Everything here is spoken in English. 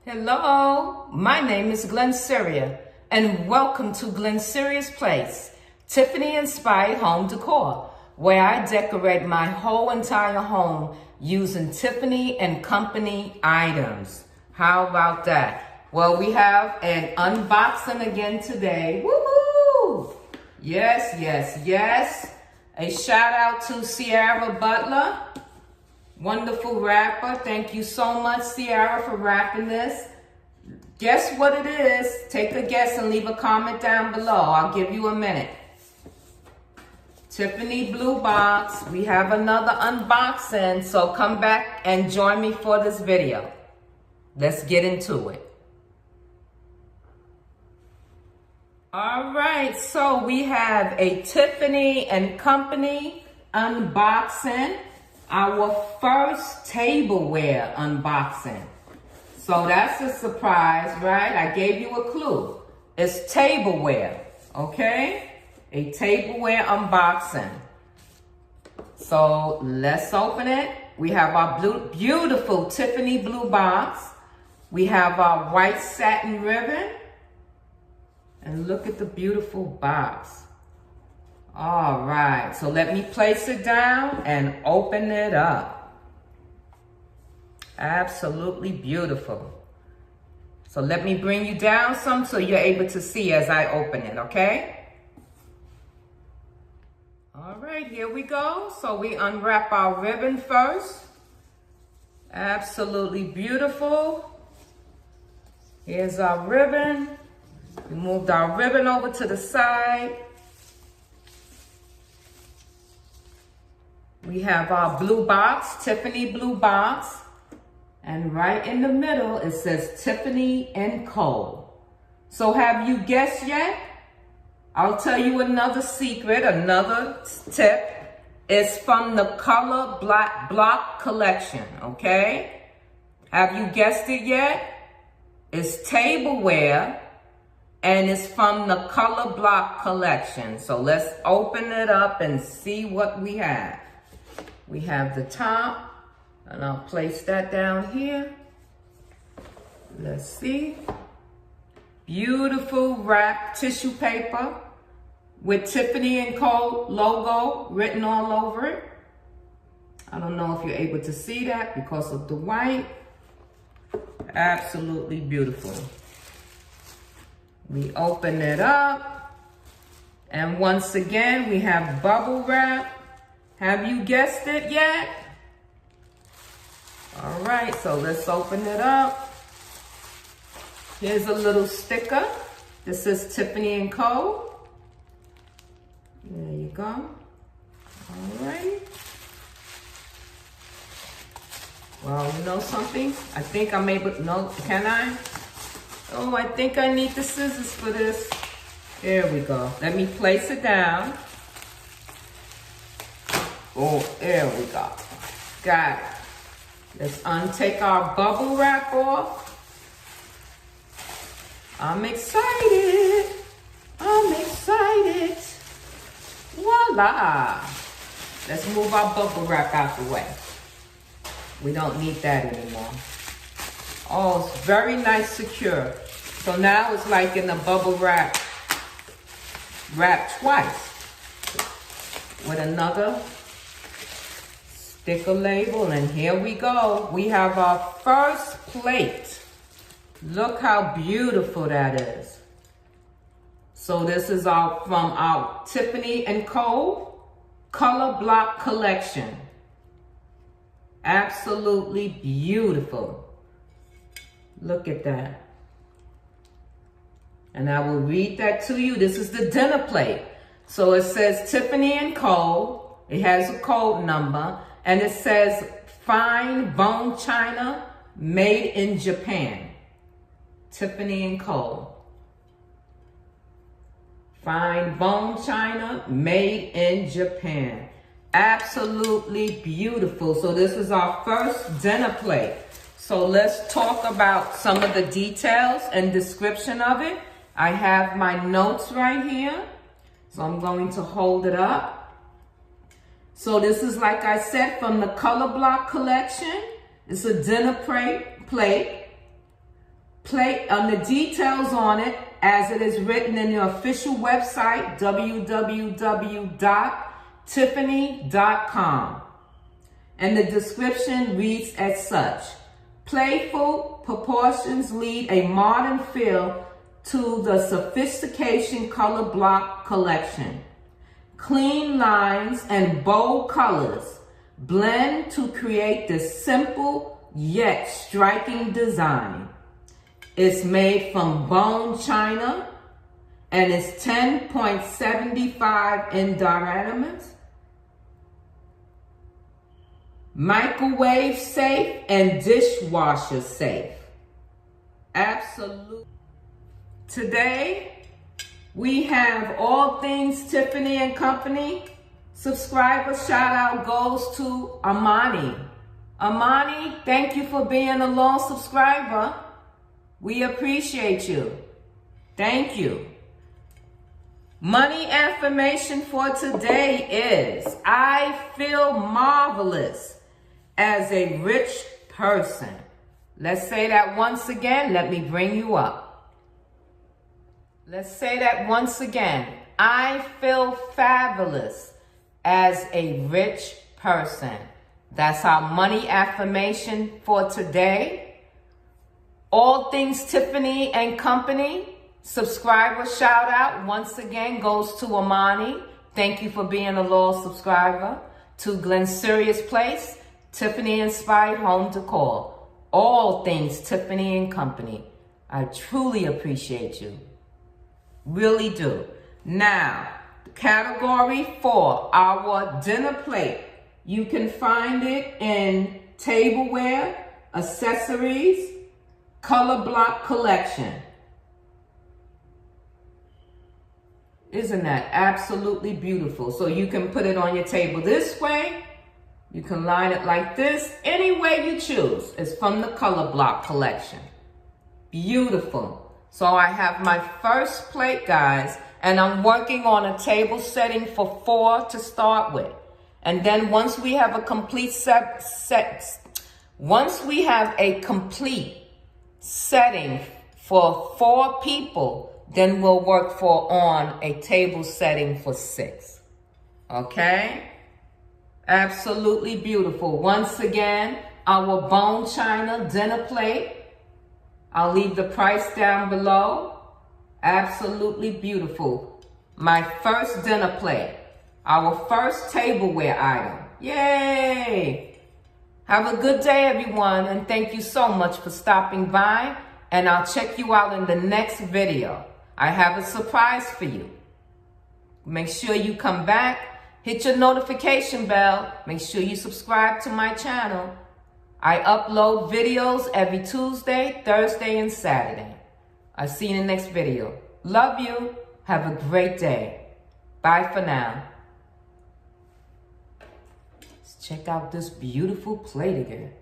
Hello, my name is Glennceria, and welcome to Glenneceria's Place, Tiffany-inspired home decor, where I decorate my whole entire home using Tiffany & Company items. How about that? Well, we have an unboxing again today. Woohoo! Yes, yes, yes. A shout out to Sierra Butler. Wonderful wrapper. Thank you so much, Sierra, for wrapping this. Guess what it is? Take a guess and leave a comment down below. I'll give you a minute. Tiffany blue box. We have another unboxing, so come back and join me for this video. Let's get into it. All right, so we have a Tiffany & Company unboxing. Our first tableware unboxing. So that's a surprise, right? I gave you a clue. It's tableware, okay? A tableware unboxing. So let's open it. We have our beautiful Tiffany blue box. We have our white satin ribbon. And look at the beautiful box. All right, so let me place it down and open it up. Absolutely beautiful. So let me bring you down some so you're able to see as I open it, okay? All right, here we go. So we unwrap our ribbon first. Absolutely beautiful. Here's our ribbon. We moved our ribbon over to the side. We have our blue box, Tiffany blue box. And right in the middle, it says Tiffany & Co. So have you guessed yet? I'll tell you another secret, another tip. It's from the Color Block collection, okay? Have you guessed it yet? It's tableware, and it's from the Color Block collection. So let's open it up and see what we have. We have the top, and I'll place that down here. Let's see. Beautiful wrapped tissue paper with Tiffany & Co. logo written all over it. I don't know if you're able to see that because of the white. Absolutely beautiful. We open it up, and once again, we have bubble wrap. Have you guessed it yet? All right, so let's open it up. Here's a little sticker. This is Tiffany & Co. There you go. All right. Well, you know something? I think I'm able, no, can I? Oh, I think I need the scissors for this. There we go. Let me place it down. Oh, there we go. Got it. Let's untake our bubble wrap off. I'm excited. I'm excited. Voila. Let's move our bubble wrap out the way. We don't need that anymore. Oh, it's very nice, secure. So now it's like in the bubble wrap twice with another sticker label, and here we go. We have our first plate. Look how beautiful that is. So this is from our Tiffany & Co. Color Block collection. Absolutely beautiful. Look at that. And I will read that to you. This is the dinner plate. So it says Tiffany & Co. It has a code number. And it says, fine bone china made in Japan. Tiffany & Co. Fine bone china made in Japan. Absolutely beautiful. So this is our first dinner plate. So let's talk about some of the details and description of it. I have my notes right here. So I'm going to hold it up. So this is, like I said, from the Color Block collection. It's a dinner plate On the details on it, as it is written in the official website, www.tiffany.com. And the description reads as such: playful proportions lead a modern feel to the sophistication color block collection. Clean lines and bold colors blend to create this simple yet striking design. It's made from bone china and it's 10.75 in diameter. Microwave safe and dishwasher safe. Absolutely. Today, we have all things Tiffany and Company. Subscriber shout out goes to Amani. Amani, thank you for being a loyal subscriber. We appreciate you. Thank you. Money affirmation for today is: I feel marvelous as a rich person. Let's say that once again. Let me bring you up. Let's say that once again. I feel fabulous as a rich person. That's our money affirmation for today. All things Tiffany and Company. Subscriber shout out once again goes to Amani. Thank you for being a loyal subscriber. To Glennceria Place, Tiffany Inspired Home Decor. All things Tiffany and Company. I truly appreciate you. Really do. Now, category 4, our dinner plate. You can find it in tableware, accessories, color block collection. Isn't that absolutely beautiful? So you can put it on your table this way. You can line it like this. Any way you choose. It's from the color block collection. Beautiful. So I have my first plate, guys, and I'm working on a table setting for 4 to start with. And then once we have a complete once we have a complete setting for 4 people, then we'll work on a table setting for 6. Okay? Absolutely beautiful. Once again, our bone china dinner plate. I'll leave the price down below. Absolutely beautiful. My first dinner plate. Our first tableware item. Yay! Have a good day, everyone, and thank you so much for stopping by, and I'll check you out in the next video. I have a surprise for you. Make sure you come back, hit your notification bell, make sure you subscribe to my channel. I upload videos every Tuesday, Thursday, and Saturday. I'll see you in the next video. Love you. Have a great day. Bye for now. Let's check out this beautiful plate again.